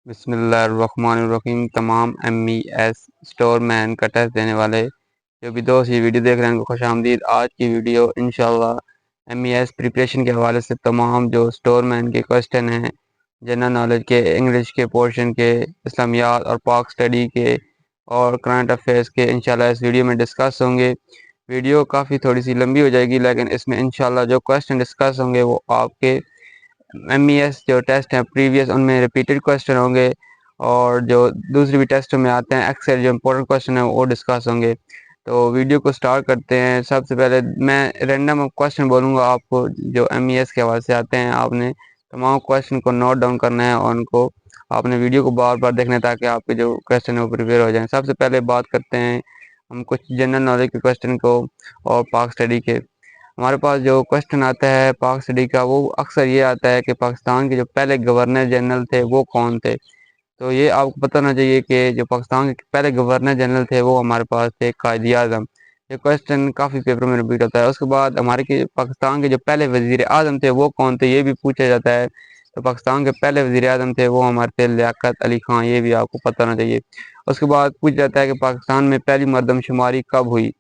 बिस्मिल्लाहिर्रहमानिर्रहीम। तमाम MES store man का टेस्ट देने वाले जो भी दोस्त ये वीडियो देख रहे हैं उनको खुश आमदीद। आज की वीडियो इंशाल्लाह MES प्रिपरेशन के हवाले से तमाम जो स्टोर मैन के क्वेश्चन हैं, जनरल नॉलेज के, इंग्लिश के पोर्शन के, इस्लामियात और पाक स्टडी के और करंट अफेयर्स के इंशाल्लाह इस वीडियो में डिस्कस होंगे। वीडियो काफ़ी थोड़ी सी लंबी हो जाएगी, लेकिन इसमें इंशाल्लाह जो क्वेश्चन डिस्कस होंगे वो आपके MES जो टेस्ट हैं प्रीवियस उनमें रिपीटेड क्वेश्चन होंगे, और जो दूसरी भी टेस्ट में आते हैं एक्सेल जो इम्पोर्टेंट क्वेश्चन है वो डिस्कस होंगे। तो वीडियो को स्टार्ट करते हैं। सबसे पहले मैं रैंडम क्वेश्चन बोलूँगा आपको जो MES के हवाले से आते हैं। आपने तमाम क्वेश्चन को नोट डाउन करना है और उनको आपने वीडियो को बार बार देखना है ताकि आपके जो क्वेश्चन है वो प्रिपेयर हो जाएँ। सबसे पहले बात करते हैं हम कुछ जनरल नॉलेज के क्वेश्चन को और पाक स्टडी के। हमारे पास जो क्वेश्चन आता है पाक स्टडी का वो अक्सर ये आता है कि पाकिस्तान के जो पहले गवर्नर जनरल थे वो कौन थे। तो ये आपको पता होना चाहिए कि जो पाकिस्तान के पहले गवर्नर जनरल थे वो हमारे पास थे कायद आज़म। ये क्वेश्चन काफ़ी पेपर में रिपीट होता है। उसके बाद हमारे के पाकिस्तान के जो पहले वज़ीर आज़म थे वो कौन थे, ये भी पूछा जाता है। तो पाकिस्तान के पहले वज़ीर आज़म थे वो हमारे थे लियाकत अली खान, ये भी आपको पता होना चाहिए। उसके बाद पूछा जाता है कि पाकिस्तान में पहली मरदमशुमारी कब हुई।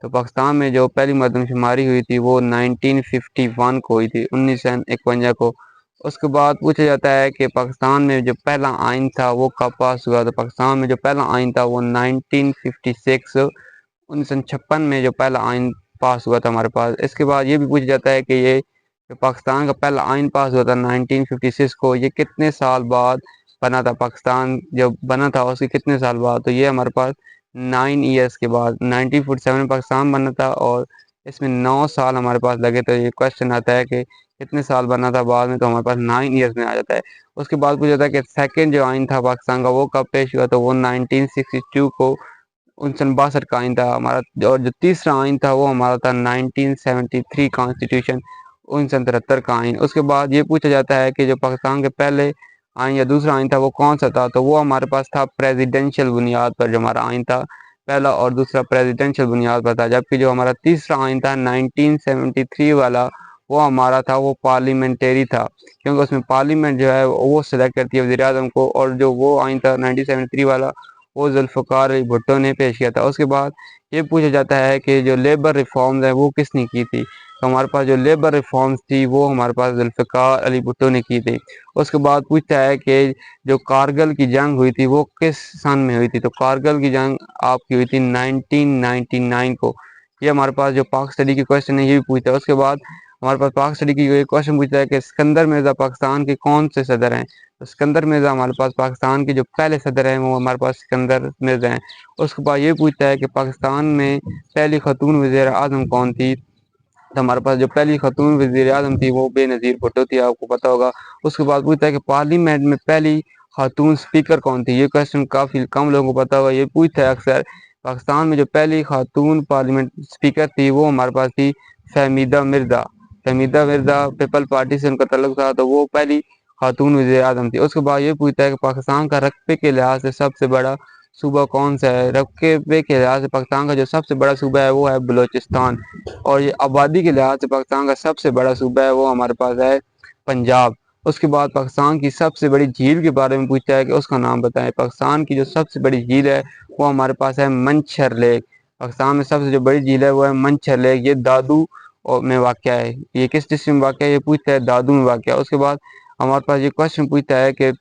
तो पाकिस्तान में जो पहली मरदमशुमारी हुई थी वो 1951 को हुई थी, 1951 को। उसके बाद पूछा जाता है कि पाकिस्तान में जो पहला आइन था वो कब पास हुआ। तो पाकिस्तान में जो पहला आइन था वो 1956, 1956 में जो पहला आइन पास हुआ था हमारे पास। इसके बाद ये भी पूछा जाता है कि ये जो पाकिस्तान का पहला आइन पास हुआ था 1956 को, ये कितने साल बाद बना था। पाकिस्तान जब बना था उसके कितने साल बाद, तो ये हमारे पास 9 ईयर्स के बाद 1947 में पाकिस्तान बना था और इसमें 9 साल हमारे पास लगे। तो ये क्वेश्चन आता है कि कितने साल बना था बाद में, तो हमारे पास 9 ईयर्स में आ जाता है। उसके बाद पूछा जाता है कि सेकेंड जो आइन था पाकिस्तान का वो कब पेश हुआ। तो वो 1962 को, 1962 का आइन था हमारा। और जो तीसरा आइन था वो हमारा था 1973 कॉन्स्टिट्यूशन, 1973 का आइन। उसके बाद ये पूछा जाता है कि जो पाकिस्तान के पहले आइन या दूसरा आइन था वो कौन सा था। तो वो हमारे पास था प्रेसिडेंशियल बुनियाद पर जो हमारा आइन था, पहला और दूसरा प्रेसिडेंशियल बुनियाद पर था। जबकि जो हमारा तीसरा आइन था 1973 वाला वो हमारा था वो पार्लियामेंटेरी था, क्योंकि उसमें पार्लियामेंट जो है वो सिलेक्ट करती है वज़ीर आज़म को। और जो वो आइन था 1973 वाला वो जुल्फ़िकार अली भुट्टो ने पेश किया था। उसके बाद ये पूछा जाता है कि जो लेबर रिफॉर्म्स है वो किसने की थी। तो हमारे पास जो लेबर रिफॉर्म्स थी वो हमारे पास जुल्फ़िकार अली भुट्टो ने की थी। उसके बाद पूछता है कि जो कारगिल की जंग हुई थी वो किस सन में हुई थी। तो कारगिल की जंग आपकी हुई थी 1999 को। ये हमारे पास जो पाक स्टडी के क्वेश्चन है ये भी पूछता है। उसके बाद हमारे पास पाक स्टडी की क्वेश्चन पूछता है कि सिकंदर मिर्ज़ा पाकिस्तान के कौन से सदर हैं। तो सिकंदर मिर्ज़ा हमारे पास पाकिस्तान के जो पहले सदर हैं वो हमारे पास सिकंदर मिर्ज़ा हैं। उसके बाद ये पूछता है कि पाकिस्तान में पहली खातून वज़ीर आज़म कौन थी। तो हमारे पास जो पहली खातून वज़ीर आज़म थी वो बेनज़ीर भुट्टो थी, आपको पता होगा। उसके बाद पूछता है कि पार्लियामेंट में पहली खातून स्पीकर कौन थी। ये क्वेश्चन काफ़ी कम लोगों को पता होगा। ये पूछता है अक्सर पाकिस्तान में जो पहली खातून पार्लियामेंट स्पीकर थी वो हमारे पास थी फहमीदा मिर्ज़ा। फहमीदा मिर्ज़ा पीपल पार्टी से उनका तल्लुक़ था, तो वो पहली खातून वज़ीर आज़म थी। उसके बाद ये पूछता है कि पाकिस्तान का रकबे के लिहाज से सबसे बड़ा सूबा कौन सा है। रकबे के लिहाज से पाकिस्तान का जो सबसे बड़ा सूबा है वो है बलूचिस्तान। और ये आबादी के लिहाज से पाकिस्तान का सबसे बड़ा सूबा है वो हमारे पास है पंजाब। उसके बाद पाकिस्तान की सबसे बड़ी झील के बारे में पूछता है कि उसका नाम बताएं। पाकिस्तान की जो सबसे बड़ी झील है वो हमारे पास है मंछर लेक। पाकिस्तान में सबसे जो बड़ी झील है वो है मंछर लेक। ये दादू में वाक़ है। ये किस डिस्ट्रिक्ट में वाक़ है, ये पूछता है दादू में वाक़ है। उसके बाद हमारे पास ये क्वेश्चन पूछता है कि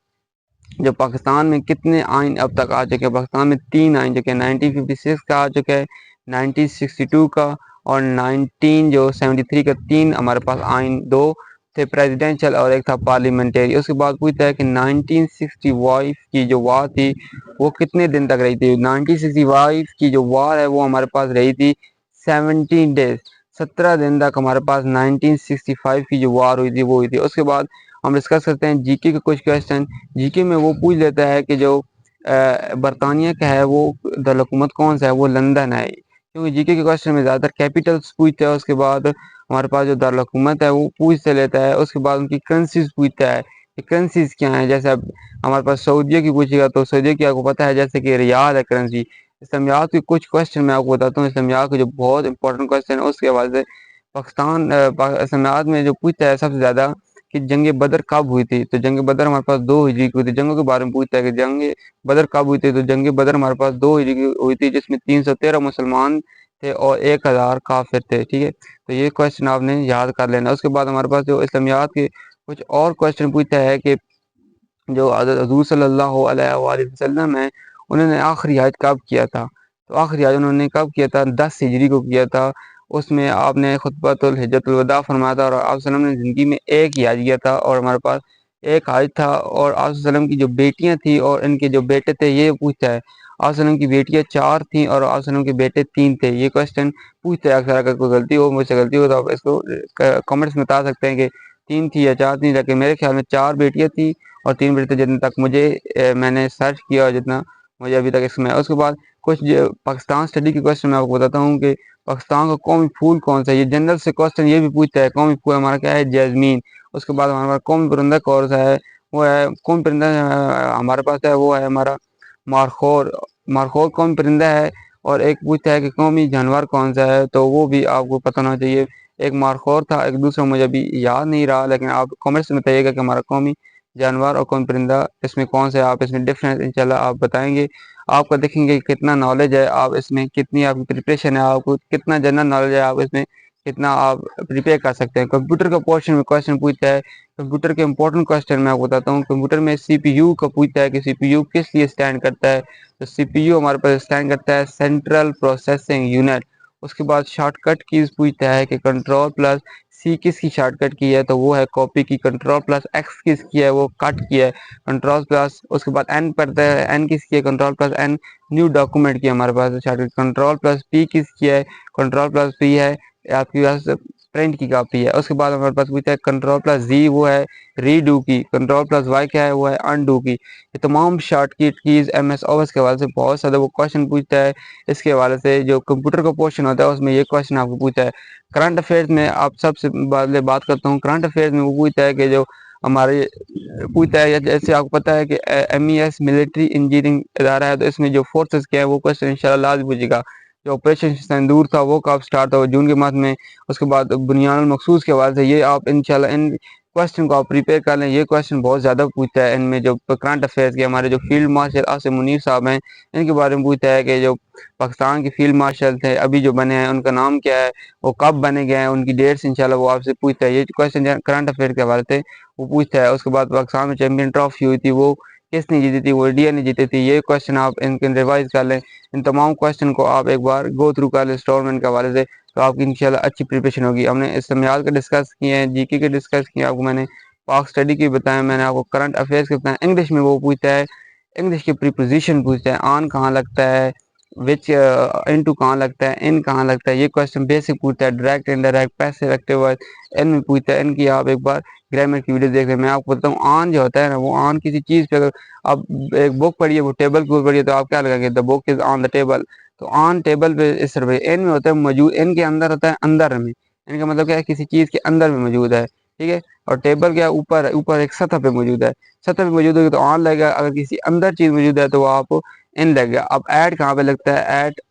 जो पाकिस्तान में कितने आइन अब तक आ चुके हैं। पाकिस्तान में 3 आइन चुके हैं। 1956 का आ चुका है, 1962 का और 1973 का। 3 हमारे पास आइन, 2 थे प्रेसिडेंशियल और 1 था पार्लियामेंटेरी। उसके बाद पूछता है कि 1965 की जो वार थी वो कितने दिन तक रही थी। 1965 की जो वार है वो हमारे पास रही थी 17 डेज, 17 दिन तक हमारे पास 1965 की जो वार हुई थी वो हुई थी। उसके बाद हम डिस्कस करते हैं जीके के कुछ क्वेश्चन। जीके में वो पूछ लेता है कि जो बरतानिया का है वो दारुल कौन सा है, वो लंदन है। क्योंकि जीके के क्वेश्चन में ज़्यादातर कैपिटल्स पूछते हैं। उसके बाद हमारे पास जो दारुल हुकूमत है वो पूछ से लेता है। उसके बाद उनकी करेंसीज पूछता है कि करेंसीज क्या है। जैसे अब हमारे पास सऊदीया की पूछेगा तो सऊदीया की आपको पता है जैसे कि रियाल है करेंसी। इस्लामियात के कुछ क्वेश्चन मैं आपको बताता हूँ। इस्लामियात के जो बहुत इंपॉर्टेंट क्वेश्चन है उसके हवाले से पाकिस्तान इस्लामियात में जो पूछता है सबसे ज़्यादा कि जंग बदर कब हुई थी, तो जंग बदर हमारे पास 2 हिजरी की हुई थी। जंगों के बारे में पूछता है कि जंग बदर कब हुई थी, तो जंग बदर हमारे पास 2 हिजरी की हुई थी, जिसमें 313 मुसलमान थे और 1000 काफिर थे। ठीक है, तो ये क्वेश्चन आपने याद कर लेना। उसके बाद हमारे पास जो इस्लामियात के कुछ और क्वेश्चन पूछता है कि जो हज़ूर सल्लल्लाहु अलैहि वसल्लम है, उन्होंने आखिरी हज कब किया था, तो आखिरी हज उन्होंने कब किया था, 10 हिजरी को किया था। उसमें आपने खुतबतुल हिज्जतुल वदा फरमाया था और आप सल्लम ने ज़िंदगी में एक ही हज किया था और हमारे पास एक हज था। और आप सल्लम की जो बेटियां थी और इनके जो बेटे थे, ये पूछता है। आप सल्लम की बेटियां 4 थी और आप सल्लम के बेटे 3 थे। ये क्वेश्चन पूछता है अक्सर, अगर कोई गलती हो, मुझसे गलती हो तो आप इसको कमेंट्स में बता सकते हैं कि 3 थी या 4 थी, लेकिन मेरे ख्याल में 4 बेटियां थी और 3 बेटे थे, जितने तक मुझे मैंने सर्च किया और जितना मुझे अभी तक इसमें है। उसके बाद कुछ जो पाकिस्तान स्टडी के क्वेश्चन मैं आपको बताता हूँ कि पाकिस्तान का कौमी फूल कौन सा है। ये जनरल से क्वेश्चन ये भी पूछता है। कौमी फूल हमारा क्या है, जैस्मीन। उसके बाद हमारे पास कौमी परिंदा कौन सा है, वो है कौमी परिंदा हमारे पास है, वो है हमारा मारखोर। मारखोर कौमी परिंदा है। और एक पूछता है कि कौमी जानवर कौन सा है, तो वो भी आपको पता होना चाहिए। एक मारखोर था, एक दूसरा मुझे अभी याद नहीं रहा, लेकिन आप कमेंट्स में बताइएगा कि हमारा कौमी जानवर और कौन परिंदा इसमें कौन सा है। आप इसमें डिफरेंस इंशाल्लाह आप बताएंगे। आपका देखेंगे कितना नॉलेज है, आप इसमें कितनी आपकी प्रिपरेशन है, आपको कितना जनरल नॉलेज है, आप इसमें कितना आप प्रिपेयर कर सकते हैं। कंप्यूटर का पोर्शन में क्वेश्चन पूछता है। कंप्यूटर के इंपॉर्टेंट क्वेश्चन मैं आपको बताता हूँ। कंप्यूटर में सीपीयू का पूछता है कि सीपीयू किस लिए स्टैंड करता है, तो सीपीयू हमारे पास स्टैंड करता है सेंट्रल प्रोसेसिंग यूनिट। उसके बाद शॉर्टकट कीज पूछता है कि कंट्रोल प्लस सी किसकी शॉर्टकट की है, तो वो है कॉपी की। कंट्रोल प्लस एक्स किसकी है, वो कट की है। कंट्रोल प्लस उसके बाद एन पड़ता है, एन किसकी है, control plus N new document की हमारे पास शॉर्टकट। कंट्रोल प्लस पी किसकी है, कंट्रोल प्लस पी है आपके पास प्रिंट की कॉपी है। उसके बाद हमारे पास पूछता है कंट्रोल प्लस जी, वो है रीडू की। कंट्रोल प्लस वाई क्या है, वो है अनडू की। ये तमाम shortcut keys M S Office के हवाले से बहुत ज़्यादा वो क्वेश्चन पूछता है। इसके हवाले से जो कंप्यूटर का पोर्शन होता है उसमें ये क्वेश्चन आपको पूछता है। करंट अफेयर्स में आप सबसे बात करता हूँ। करंट अफेयर्स में वो पूछता है कि जो हमारे पूछता है, जैसे आपको पता है कि MES मिलिट्री इंजीनियरिंग इदारा है, तो इसमें जो फोर्सेस क्या है वो क्वेश्चन इंशाल्लाह लाजमी पूछेगा। जो ऑपरेशन सिंदूर था वो कब स्टार्ट हुआ, जून के माह में। उसके बाद बुनियानुल मखसूस के हवाले से ये आप इंशाल्लाह इन क्वेश्चन को आप प्रिपेयर कर लें। ये क्वेश्चन बहुत ज़्यादा पूछता है इनमें। जो करंट अफेयर्स के हमारे जो फील्ड मार्शल आसिम मुनीर साहब हैं, इनके बारे में पूछता है कि जो पाकिस्तान के फील्ड मार्शल थे अभी जो बने हैं, उनका नाम क्या है, वो कब बने गए हैं, उनकी डेट्स इंशाल्लाह वो आपसे पूछता है। ये क्वेश्चन करंट अफेयर के हवाले से वो पूछता है। उसके बाद पाकिस्तान में चैंपियन ट्रॉफी हुई थी, वो किसने जीती थी, वो इंडिया ने जीती थी। ये क्वेश्चन आप इनके रिवाइज कर लें। इन तमाम क्वेश्चन को आप एक बार गो थ्रू कर लें इंस्टॉलमेंट के हवाले से, तो आपकी इंशाल्लाह अच्छी प्रिपरेशन होगी। हमने इस्लामियात के डिस्कस किए हैं, जीके के डिस्कस किए, आपको मैंने पाक स्टडी के बताया, मैंने आपको करंट अफेयर्स के बताया। इंग्लिश में वो पूछता है, इंग्लिश की प्रीपोजिशन पूछता है। ऑन कहाँ लगता है, विच इनटू कहाँ लगता है, इन कहाँ लगता है। ये क्वेश्चन बेसिक पूछता है। Direct indirect passive active voice in में पूछता है। इनकी आप एक बार ग्रामर की वीडियो देख रहे हैं। मैं आपको बताऊँ, ऑन जो होता है ना, वो ऑन किसी चीज़ पे, अगर आप एक बुक पढ़िए, वो टेबल के ऊपर पढ़िए, तो आप क्या लगाएंगे, the book is on the table. तो ऑन टेबल पे इस तरह इन में होता है मौजूद, इन के अंदर होता है अंदर में। इनका मतलब क्या है, किसी चीज़ के अंदर में मौजूद है। ठीक है, और टेबल क्या है, ऊपर ऊपर एक सतह पे मौजूद है। सतह पे मौजूद होगी तो ऑन लगेगा। अगर किसी अंदर चीज़ मौजूद है तो वो आप इन लगेगा। अब ऐड कहाँ पे लगता है, ऐड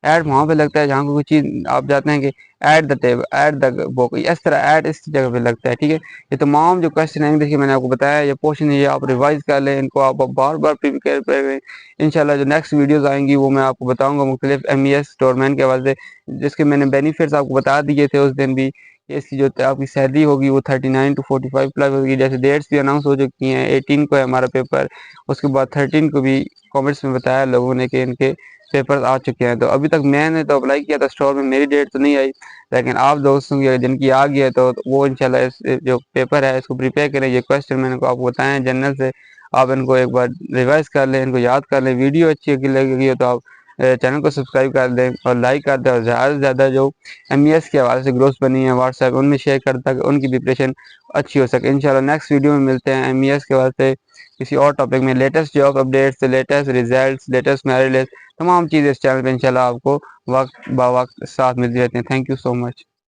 ऐड वहाँ पे लगता है जहाँ कोई चीज़ आप जाते हैं कि add the table, add the book, इस तरह ऐड इस जगह पे लगता है। ठीक है, ये तमाम जो क्वेश्चन है देखिए मैंने आपको बताया, ये पोर्शन है, ये आप रिवाइज कर लें, इनको आप बार बार प्रिपेयर करें। इंशाल्लाह जो नेक्स्ट वीडियोस आएंगी वो मैं आपको बताऊंगा मुख्तलिफ MES स्टोरमैन के हवाले से, जिसके मैंने बेनिफिट्स आपको बता दिए थे उस दिन भी। कि इसकी जो आपकी सैलरी होगी वो 39 to 45 प्लस होगी। जैसे डेट्स भी अनाउंस हो चुकी हैं, 18 को है हमारा पेपर, उसके बाद 13 को भी कॉमेंट्स में बताया लोगों ने कि इनके पेपर आ चुके हैं। तो अभी तक मैंने तो अप्लाई किया था स्टोर में, मेरी डेट तो नहीं आई, लेकिन आप दोस्तों की जिनकी आ गई है तो वो इंशाल्लाह इस जो पेपर है इसको प्रिपेयर करें। ये क्वेश्चन मैंने को आपको बताए हैं जनरल से, आप इनको एक बार रिवाइज कर लें, इनको याद कर लें। वीडियो अच्छी लगी हो तो आप चैनल को सब्सक्राइब कर दें और लाइक कर दें, और ज़्यादा से ज़्यादा जो MES के हवाले से ग्रुप्स बनी है व्हाट्सएप, उनमें शेयर कर ताकि उनकी प्रिपरेशन अच्छी हो सके। इंशाल्लाह नेक्स्ट वीडियो में मिलते हैं MES के हवाले से किसी और टॉपिक में। Latest job updates, latest results, latest merit list, तमाम चीज़ें इस चैनल पे इंशाल्लाह आपको वक्त ब वक्त साथ मिलती रहती हैं। Thank you so much.